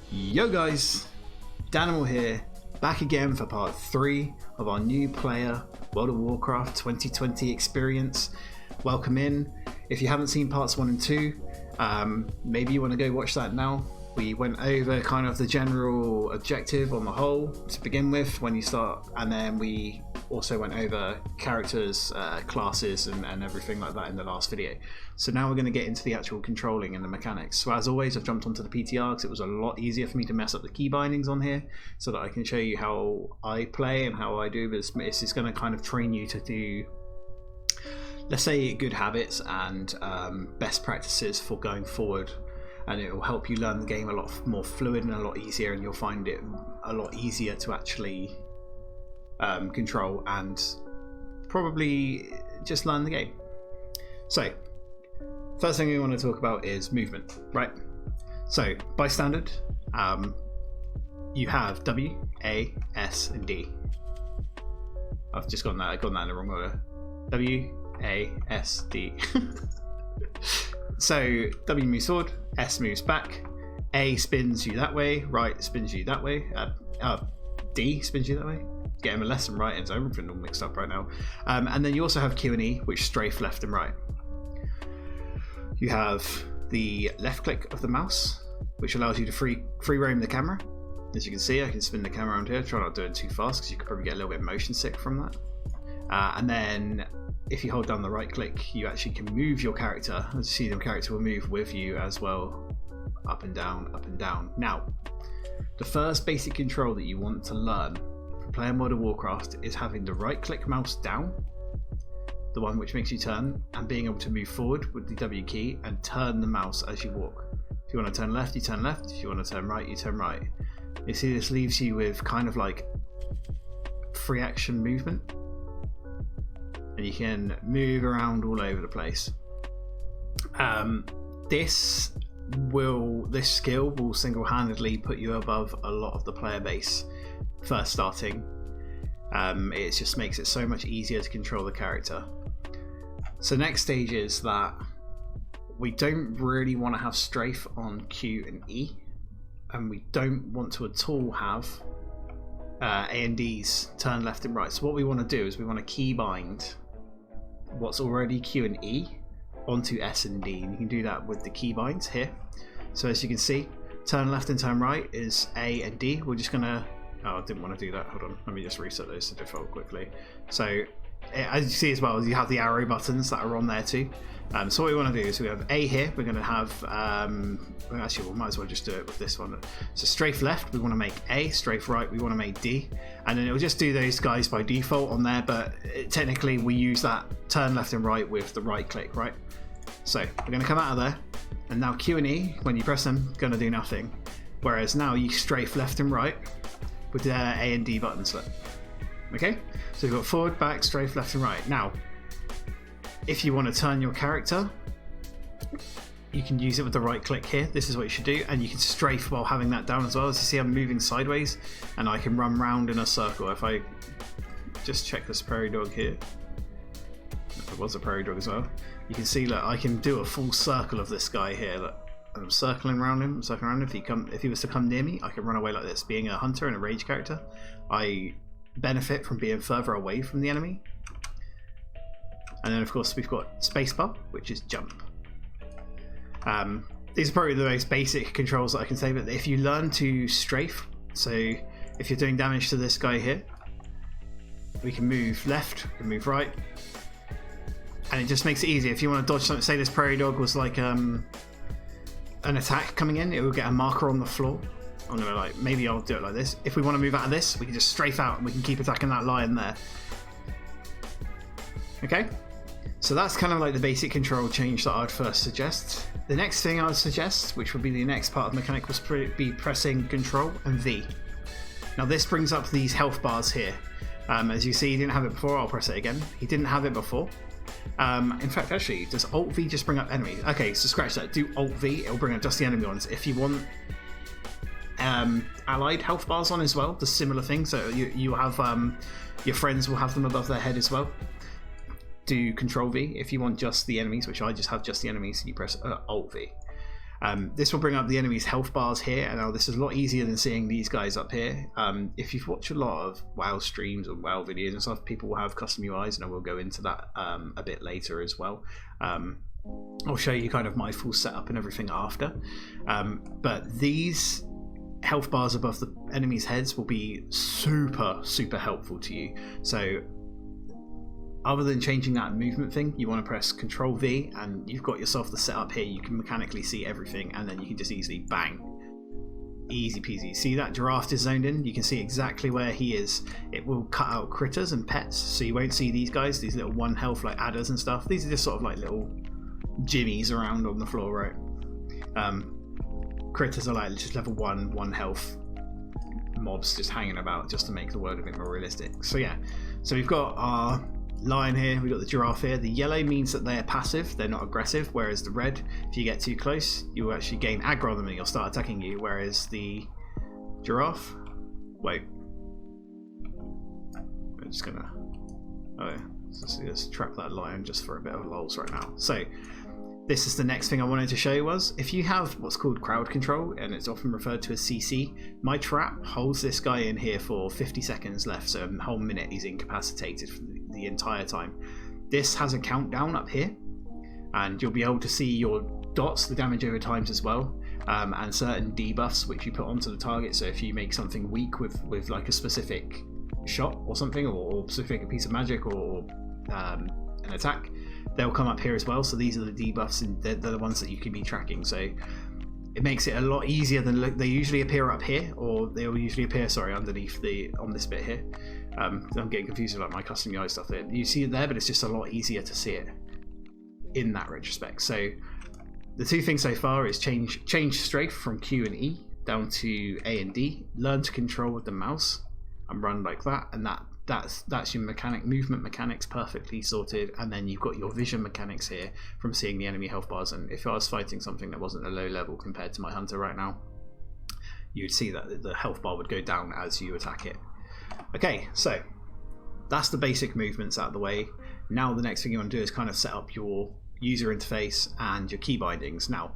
Yo guys, DANIMAL here, back again for part 3 of our new player World of Warcraft 2020 experience. Welcome in. If you haven't seen parts 1 and 2, maybe you want to go watch that now. We went over kind of the general objective on the whole to begin with when you start, and then we also went over characters, classes and everything like that in the last video. So now we're going to get into the actual controlling and the mechanics. So as always, I've jumped onto the PTR because it was a lot easier for me to mess up the key bindings on here so that I can show you how I play and how I do this. This is going to kind of train you to do, let's say, good habits and best practices for going forward, and it will help you learn the game a lot more fluid and a lot easier, and you'll find it a lot easier to actually control and probably just learn the game. So first thing we want to talk about is movement, right? So by standard, you have W, A, S, and D. I've just gotten that. I got that in the wrong order. W, A, S, D. So W moves forward, S moves back, A spins you that way, right spins you that way, D spins you that way. Getting a lesson right, and everything all mixed up right now. And then you also have Q and E, which strafe left and right. You have the left click of the mouse, which allows you to free roam the camera. As you can see, I can spin the camera around here. Try not to do it too fast because you could probably get a little bit motion sick from that. And then if you hold down the right click, you actually can move your character. As you see, the character will move with you as well, up and down, up and down. Now, the first basic control that you want to learn for playing World of Warcraft is having the right click mouse down, the one which makes you turn, and being able to move forward with the W key and turn the mouse as you walk. If you want to turn left, you turn left. If you want to turn right, you turn right. You see, this leaves you with kind of like free action movement, and you can move around all over the place. This skill will single-handedly put you above a lot of the player base first starting. It just makes it so much easier to control the character. So next stage is that we don't really want to have strafe on Q and E, and we don't want to at all have A and D's turn left and right. So what we want to do is we want to keybind what's already Q and E onto S and D, and you can do that with the keybinds here. So as you can see, turn left and turn right is A and D. We're just gonna, oh, I didn't want to do that, hold on, let me just reset those to default quickly. So as you see as well, you have the arrow buttons that are on there too. So what we want to do is we have A here, we're going to have, actually we might as well just do it with this one. So strafe left, we want to make A, strafe right, we want to make D, and then it'll just do those guys by default on there, but technically we use that turn left and right with the right click, right? So we're going to come out of there, and now Q and E, when you press them, going to do nothing. Whereas now you strafe left and right with the A and D buttons. Okay, so we've got forward, back, strafe, left and right. Now, if you want to turn your character, you can use it with the right click here. This is what you should do, and you can strafe while having that down as well. As you see, I'm moving sideways, and I can run round in a circle. If I just check this prairie dog here, if it was a prairie dog as well, you can see, look, I can do a full circle of this guy here. Look, I'm circling around him, circling around him. If he was to come near me, I can run away like this. Being a hunter and a rage character, I benefit from being further away from the enemy. And then of course we've got spacebar, which is jump. These are probably the most basic controls that I can say, but if you learn to strafe, so if you're doing damage to this guy here, we can move left, we can move right, and it just makes it easier. If you want to dodge something, say this prairie dog was like an attack coming in, it will get a marker on the floor. I'm gonna maybe I'll do it like this. If we want to move out of this, we can just strafe out and we can keep attacking that lion there. Okay, so that's kind of like the basic control change that I'd first suggest. The next thing I would suggest, which would be the next part of the mechanic, was be pressing Control and V. Now this brings up these health bars here. As you see, he didn't have it before. I'll press it again. He didn't have it before. In fact, actually, does Alt V just bring up enemies? Okay, so scratch that. Do Alt V, it'll bring up just the enemy ones. If you want allied health bars on as well, the similar thing, so you have your friends will have them above their head as well. Do Control V if you want just the enemies, which I just have just the enemies, and you press Alt V. This will bring up the enemy's health bars here, and now this is a lot easier than seeing these guys up here. If you've watched a lot of WoW streams or WoW videos and stuff, people will have custom UIs, and I will go into that a bit later as well. I'll show you kind of my full setup and everything after. But these health bars above the enemy's heads will be super helpful to you. So other than changing that movement thing, you want to press Control V, and you've got yourself the setup here. You can mechanically see everything, and then you can just easily bang. Easy peasy. See that giraffe is zoned in? You can see exactly where he is. It will cut out critters and pets, so you won't see these guys, these little 1 health like adders and stuff. These are just sort of like little jimmies around on the floor, right? Critters are like just level 1 health mobs just hanging about, just to make the world a bit more realistic. So yeah, so we've got our lion here, we've got the giraffe here. The yellow means that they're passive, they're not aggressive, whereas the red, if you get too close, you will actually gain aggro on them and you'll start attacking you, whereas the giraffe, wait, we're just gonna, oh yeah, let's trap that lion just for a bit of lols right now. So this is the next thing I wanted to show you. Was if you have what's called crowd control, and it's often referred to as CC, my trap holds this guy in here for 50 seconds left, so a whole minute he's incapacitated for the entire time. This has a countdown up here, and you'll be able to see your dots, the damage over times as well, and certain debuffs which you put onto the target. So if you make something weak with like a specific shot or something, or specific piece of magic or an attack, they'll come up here as well. So these are the debuffs, and they're the ones that you can be tracking. So it makes it a lot easier than they usually appear up here, or they'll usually appear, sorry, underneath on this bit here. I'm getting confused about my custom UI stuff there. You see it there, but it's just a lot easier to see it in that retrospect. So the two things so far is change strafe from Q and E down to A and D, learn to control with the mouse and run like that, and that's your movement mechanics perfectly sorted. And then you've got your vision mechanics here from seeing the enemy health bars. And if I was fighting something that wasn't a low level compared to my hunter right now, you'd see that the health bar would go down as you attack it. Okay, so that's the basic movements out of the way. Now the next thing you want to do is kind of set up your user interface and your key bindings. Now,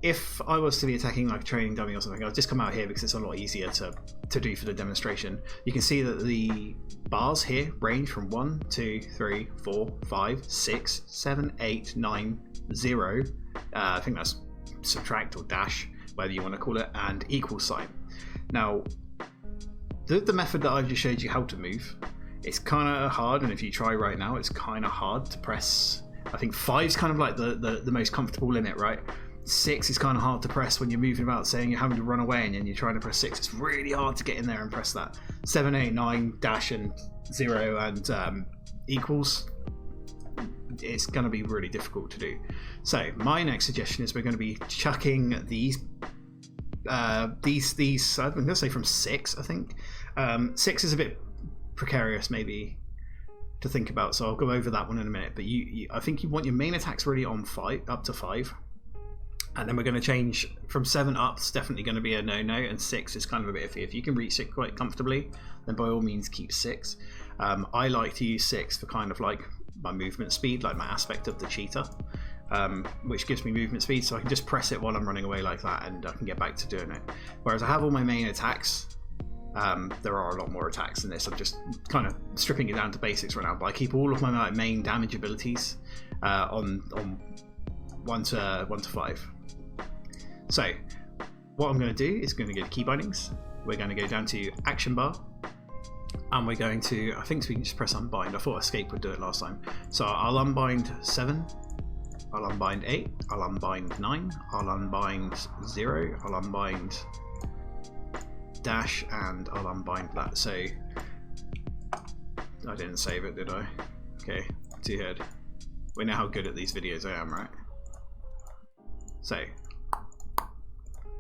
if I was to be attacking like a training dummy or something, I'll just come out here because it's a lot easier to do for the demonstration. You can see that the bars here range from 1, 2, 3, 4, 5, 6, 7, 8, 9, 0. I think that's subtract or dash, whatever you want to call it, and equal sign. Now, the method that I've just showed you how to move, it's kind of hard, and if you try right now, it's kind of hard to press. I think 5 is kind of like the most comfortable limit, right? 6 is kind of hard to press when you're moving about, saying you're having to run away and then you're trying to press 6. It's really hard to get in there and press that. 7, 8, 9, dash and 0 and equals. It's going to be really difficult to do. So my next suggestion is we're going to be chucking these I'm going to say from 6, I think. 6 is a bit precarious maybe to think about, so I'll go over that one in a minute. But I think you want your main attacks really on 5, up to 5. And then we're going to change from 7 up. It's definitely going to be a no-no, and 6 is kind of a bit iffy. If you can reach 6 quite comfortably, then by all means keep 6. I like to use 6 for kind of like my movement speed, like my aspect of the cheetah, which gives me movement speed, so I can just press it while I'm running away like that, and I can get back to doing it. Whereas I have all my main attacks. There are a lot more attacks than this. I'm just kind of stripping it down to basics right now, but I keep all of my main damage abilities on 1 to 5. So what I'm going to do is going to go to Keybindings. We're going to go down to Action Bar, and we're going to, I think we can just press Unbind. I thought Escape would do it last time. So I'll unbind 7, I'll unbind 8, I'll unbind 9, I'll unbind 0, I'll unbind dash, and I'll unbind that. So I didn't save it, did I? Okay, 2 head. We know how good at these videos I am, right? So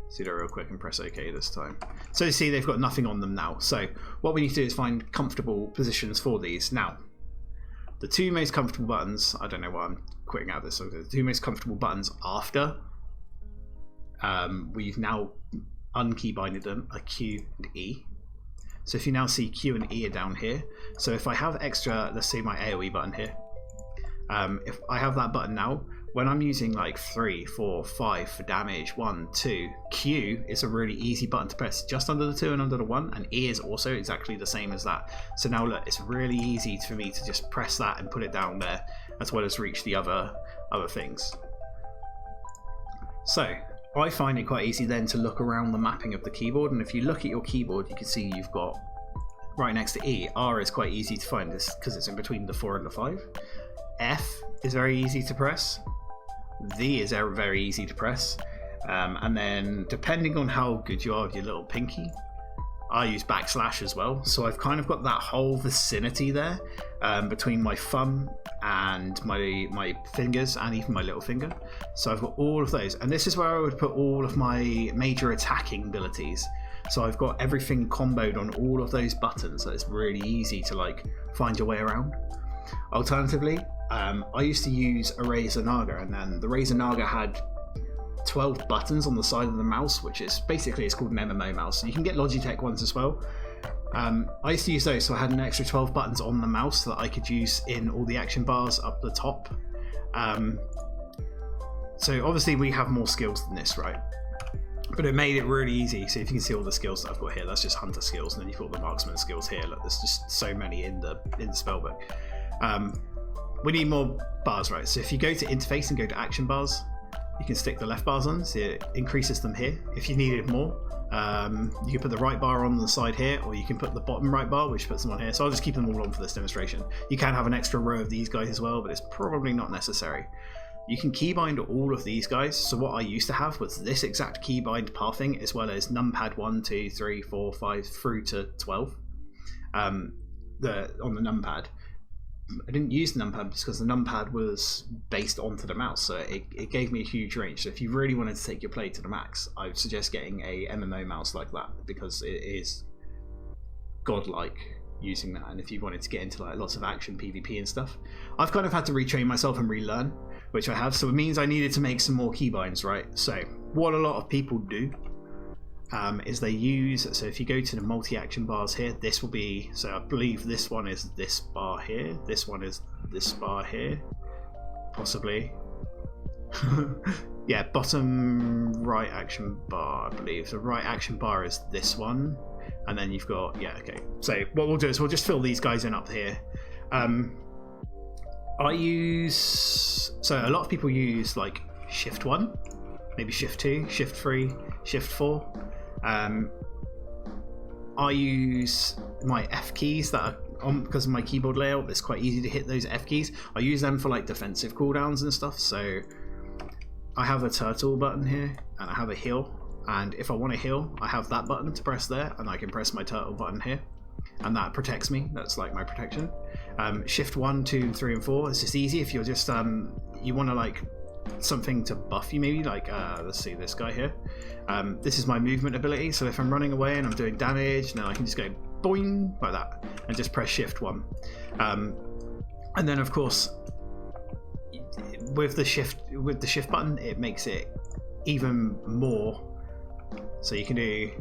see that real quick and press OK this time. So you see they've got nothing on them now. So what we need to do is find comfortable positions for these. Now, the 2 most comfortable buttons, I don't know why I'm quitting out of this, so the 2 most comfortable buttons after we've now unkeybinded them are Q and E. So if you now see Q and E are down here, so if I have extra, let's say my AoE button here, if I have that button now, when I'm using like 3, 4, 5 for damage, 1, 2, Q is a really easy button to press just under the 2 and under the 1, and E is also exactly the same as that. So now look, it's really easy for me to just press that and put it down there, as well as reach the other things. So I find it quite easy then to look around the mapping of the keyboard, and if you look at your keyboard, you can see you've got right next to E, R is quite easy to find this because it's in between the 4 and the 5. F is very easy to press. V is very easy to press. And then depending on how good you are with your little pinky, I use backslash as well. So I've kind of got that whole vicinity there between my thumb and my fingers and even my little finger. So I've got all of those. And this is where I would put all of my major attacking abilities. So I've got everything comboed on all of those buttons, so it's really easy to like find your way around. Alternatively, I used to use a Razer Naga, and then the Razer Naga had 12 buttons on the side of the mouse, which is basically, it's called an MMO mouse. You can get Logitech ones as well. I used to use those, so I had an extra 12 buttons on the mouse that I could use in all the action bars up the top. So obviously we have more skills than this, right? But it made it really easy. So if you can see all the skills that I've got here, that's just hunter skills, and then you've got the marksman skills here. Look, there's just so many in the spellbook. We need more bars, right? So if you go to interface and go to action bars, you can stick the left bars on, so it increases them here. If you needed more, you can put the right bar on the side here, or you can put the bottom right bar, which puts them on here. So I'll just keep them all on for this demonstration. You can have an extra row of these guys as well, but it's probably not necessary. You can keybind all of these guys. So what I used to have was this exact keybind pathing, as well as numpad 1, 2, 3, 4, 5 through to 12 on the numpad. I didn't use the numpad because the numpad was based onto the mouse, so it gave me a huge range. So if you really wanted to take your play to the max, I would suggest getting a MMO mouse like that, because it is godlike using that. And if you wanted to get into like lots of action PvP and stuff, I've kind of had to retrain myself and relearn, which I have, so it means I needed to make some more keybinds, right? So what a lot of people do is they use, so if you go to the multi-action bars here, this will be, so I believe this one is this bar here, this one is this bar here, possibly. Yeah, bottom right action bar, I believe. The right action bar is this one, and then you've got, yeah, okay. So what we'll do is we'll just fill these guys in up here. I use, so a lot of people use like shift 1, maybe shift 2, shift 3, shift 4. I use my F keys that are on, because of my keyboard layout, it's quite easy to hit those F keys. I use them for like defensive cooldowns and stuff. So I have a turtle button here, and I have a heal, and if I want to heal, I have that button to press there, and I can press my turtle button here, and that protects me. That's like my protection. Shift 1, 2, 3, and 4. It's just easy if you're just you want to like something to buff you, maybe like let's see this guy here. This is my movement ability, so if I'm running away and I'm doing damage, now I can just go boing like that and just press shift 1. And then of course with the shift button, it makes it even more, so you can do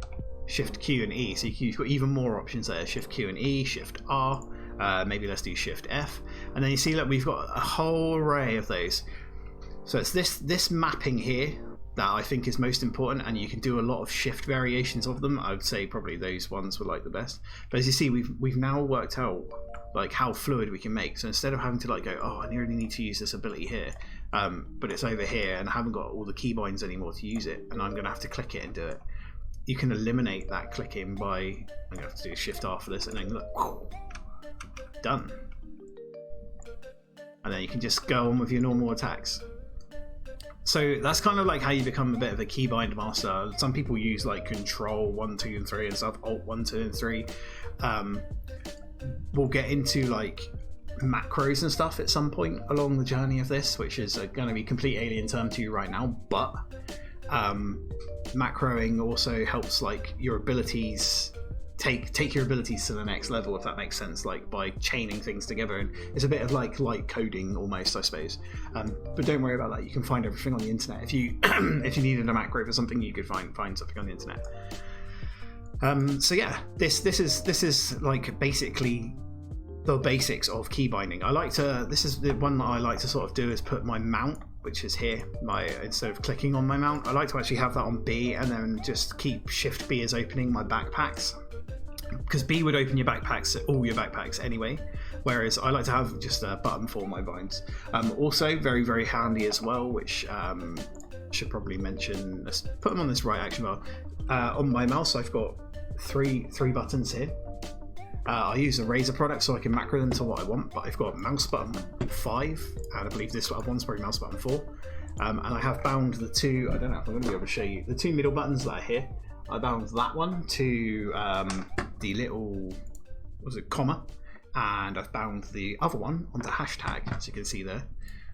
shift Q and E, so you've got even more options there. Shift Q and E, shift R, maybe let's do shift F, and then you see that we've got a whole array of those. So it's this mapping here that I think is most important, and you can do a lot of shift variations of them. I would say probably those ones were like the best. But as you see, we've now worked out like how fluid we can make. So instead of having to like go, oh, I really need to use this ability here, but it's over here and I haven't got all the keybinds anymore to use it, and I'm going to have to click it and do it. You can eliminate that clicking by, I'm going to have to do shift R for this, and then look, done. And then you can just go on with your normal attacks. So that's kind of like how you become a bit of a keybind master. Some people use like control 1, 2, and 3 and stuff, alt 1, 2, and 3. We'll get into like macros and stuff at some point along the journey of this, which is going to be complete alien term to you right now, but macroing also helps like your abilities take your abilities to the next level, if that makes sense, like by chaining things together. And it's a bit of like light coding almost, I suppose, but don't worry about that. You can find everything on the internet. If you if you needed a macro for something, you could find something on the internet. So yeah, this is like basically the basics of key binding. I like to, this is the one that I like to sort of do, is put my mount, which is here, instead of clicking on my mount, I like to actually have that on B and then just keep Shift B as opening my backpacks, because B would open your backpacks, all your backpacks anyway, whereas I like to have just a button for my binds. Also very, very handy as well, which should probably mention, let's put them on this right action bar. On my mouse I've got three buttons here. I use a Razer product so I can macro them to what I want, but I've got mouse button 5, and I believe this one's probably mouse button 4. And I have bound the two, I don't know if I'm going to be able to show you, the two middle buttons that are here. I bound that one to the little, comma, and I've bound the other one onto hashtag, as you can see there.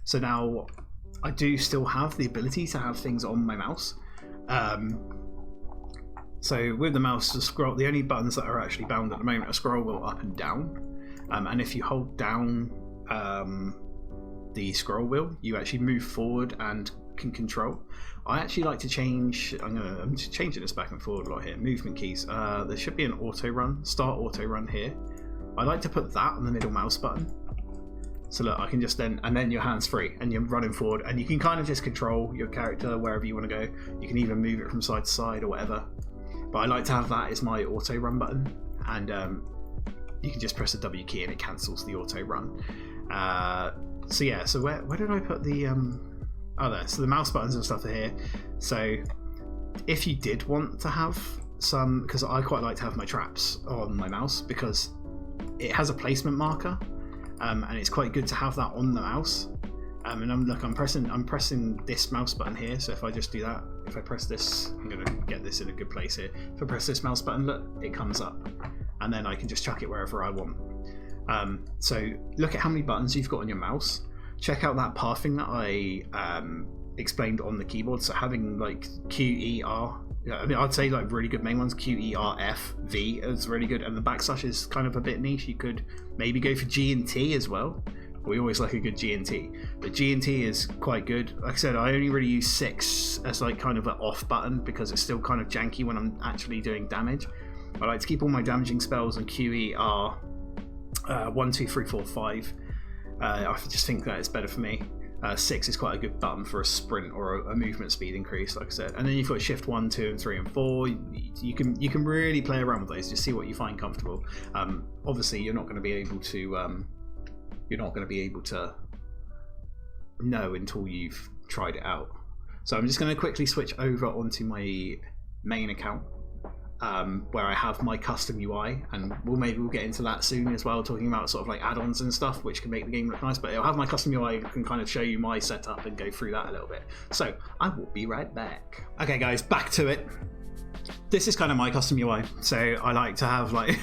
So now I do still have the ability to have things on my mouse. So with the mouse, the only buttons that are actually bound at the moment are scroll wheel up and down. And if you hold down the scroll wheel, you actually move forward and can control. I actually like to change, I'm just changing this back and forward a lot here, movement keys. There should be an auto run, start auto run here. I like to put that on the middle mouse button. So look, I can just and then your hand's free and you're running forward, and you can kind of just control your character wherever you want to go. You can even move it from side to side or whatever. But I like to have that as my auto run button, and you can just press the W key and it cancels the auto run. So yeah, so where did I put the oh, there. So the mouse buttons and stuff are here. So if you did want to have some, because I quite like to have my traps on my mouse because it has a placement marker, and it's quite good to have that on the mouse. And I'm pressing this mouse button here. So if I just do that, if I press this, I'm gonna get this in a good place here. If I press this mouse button, look, it comes up, and then I can just chuck it wherever I want. So look at how many buttons you've got on your mouse. Check out that pathing that I explained on the keyboard. So having like Q, E, R. I mean, I'd say like really good main ones. Q, E, R, F, V is really good, and the backslash is kind of a bit niche. You could maybe go for G and T as well. We always like a good G and T, but G and T is quite good. Like I said, I only really use 6 as like kind of an off button because it's still kind of janky when I'm actually doing damage. I like to keep all my damaging spells on Q, E, R, 1, 2, 3, 4, 5. I just think that it's better for me. 6 is quite a good button for a sprint or a movement speed increase, like I said. And then you've got Shift 1, 2, and 3, and 4. You can really play around with those. Just see what you find comfortable. Obviously, you're not going to be able to. You're not going to be able to know until you've tried it out. So I'm just going to quickly switch over onto my main account, where I have my custom UI, and maybe we'll get into that soon as well, talking about sort of like add-ons and stuff which can make the game look nice. But I'll have my custom UI and can kind of show you my setup and go through that a little bit. So I will be right back. Okay guys, back to it. This is kind of my custom UI, so I like to have like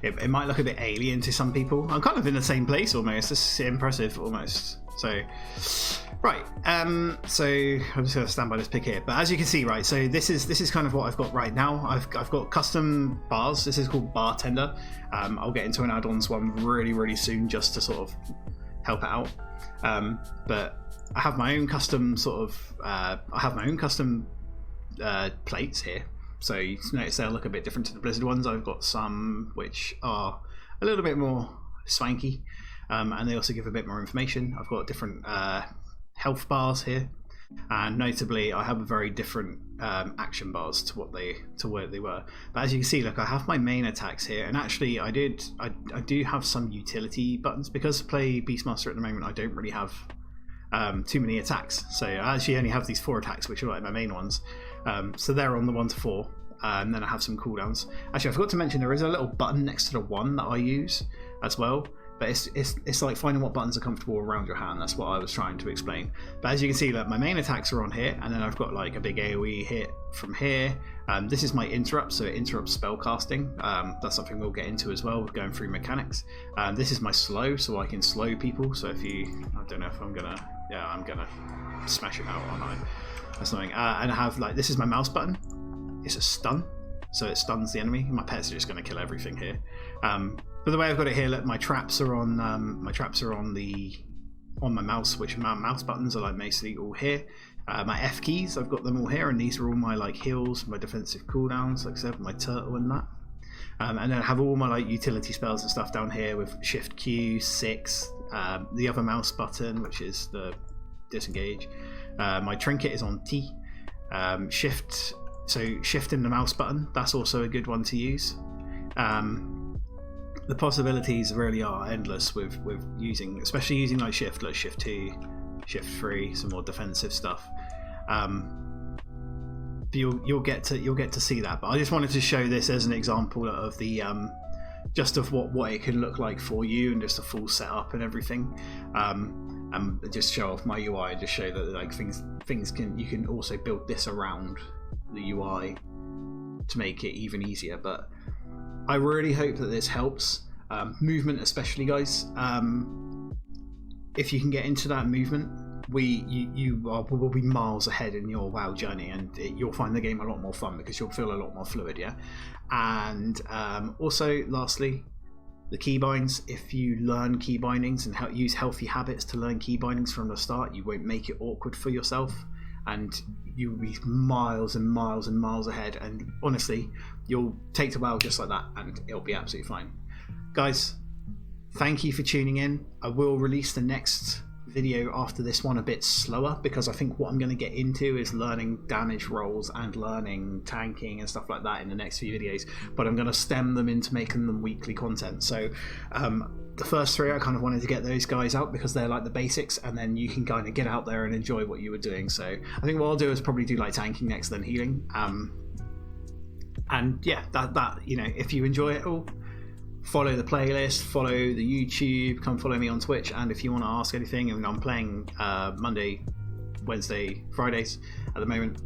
it might look a bit alien to some people. I'm kind of in the same place almost. This is impressive almost. So right, so I'm just going to stand by this pic here. But as you can see, right, so this is kind of what I've got right now. I've got custom bars. This is called Bartender. I'll get into an add-ons one really soon just to sort of help it out. But I have my own custom sort of plates here. So you notice they'll look a bit different to the Blizzard ones. I've got some which are a little bit more swanky, and they also give a bit more information. I've got different health bars here, and notably I have a very different action bars to where they were. But as you can see, look, I have my main attacks here, and actually I do have some utility buttons because I play Beastmaster at the moment. I don't really have too many attacks, so I actually only have these 4 attacks, which are like my main ones. So they're on the 1 to 4, and then I have some cooldowns. Actually, I forgot to mention there is a little button next to the 1 that I use as well, but it's like finding what buttons are comfortable around your hand. That's what I was trying to explain. But as you can see, look, my main attacks are on here, and then I've got like a big AoE hit from here. This is my interrupt, so it interrupts spell casting. That's something we'll get into as well, going through mechanics. This is my slow, so I can slow people. So if you, I don't know if I'm gonna, yeah, I'm gonna smash it out, aren't I? That's annoying. And I have like, this is my mouse button. It's a stun, so it stuns the enemy. My pets are just going to kill everything here. But the way I've got it here, look, my traps are on my mouse, which my mouse buttons are like basically all here. My F keys, I've got them all here, and these are all my like heals, my defensive cooldowns, like I said, my turtle and that. And then I have all my like utility spells and stuff down here with Shift Q, 6, the other mouse button, which is the disengage. My trinket is on T. Shift in the mouse button, that's also a good one to use. The possibilities really are endless with using, especially using like Shift 2, Shift 3, some more defensive stuff. You'll get to see that, but I just wanted to show this as an example of the just of what it can look like for you, and just a full setup and everything, and just show off my UI and just show that like things you can also build this around the UI to make it even easier. But I really hope that this helps. Movement especially, guys. If you can get into that movement, you will be miles ahead in your WoW journey, and you'll find the game a lot more fun because you'll feel a lot more fluid. Yeah. And also, lastly, the keybinds. If you learn keybindings and use healthy habits to learn keybindings from the start, you won't make it awkward for yourself, and you'll be miles and miles and miles ahead. And honestly, you'll take to WoW just like that, and it'll be absolutely fine. Guys, thank you for tuning in. I will release the next video after this one a bit slower, because I think what I'm going to get into is learning damage rolls and learning tanking and stuff like that in the next few videos, but I'm going to stem them into making them weekly content. So the first 3 I kind of wanted to get those guys out because they're like the basics, and then you can kind of get out there and enjoy what you were doing. So I think what I'll do is probably do like tanking next, then healing, and yeah, that you know, if you enjoy it all, follow the playlist, follow the YouTube, come follow me on Twitch, and if you want to ask anything, and I'm playing Monday, Wednesday, Fridays at the moment.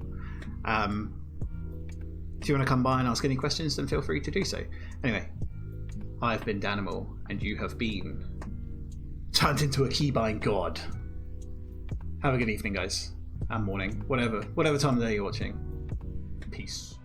If you want to come by and ask any questions, then feel free to do so. Anyway, I've been DANIMAL, and you have been turned into a keybind god. Have a good evening, guys, and morning, whatever time of day you're watching. Peace.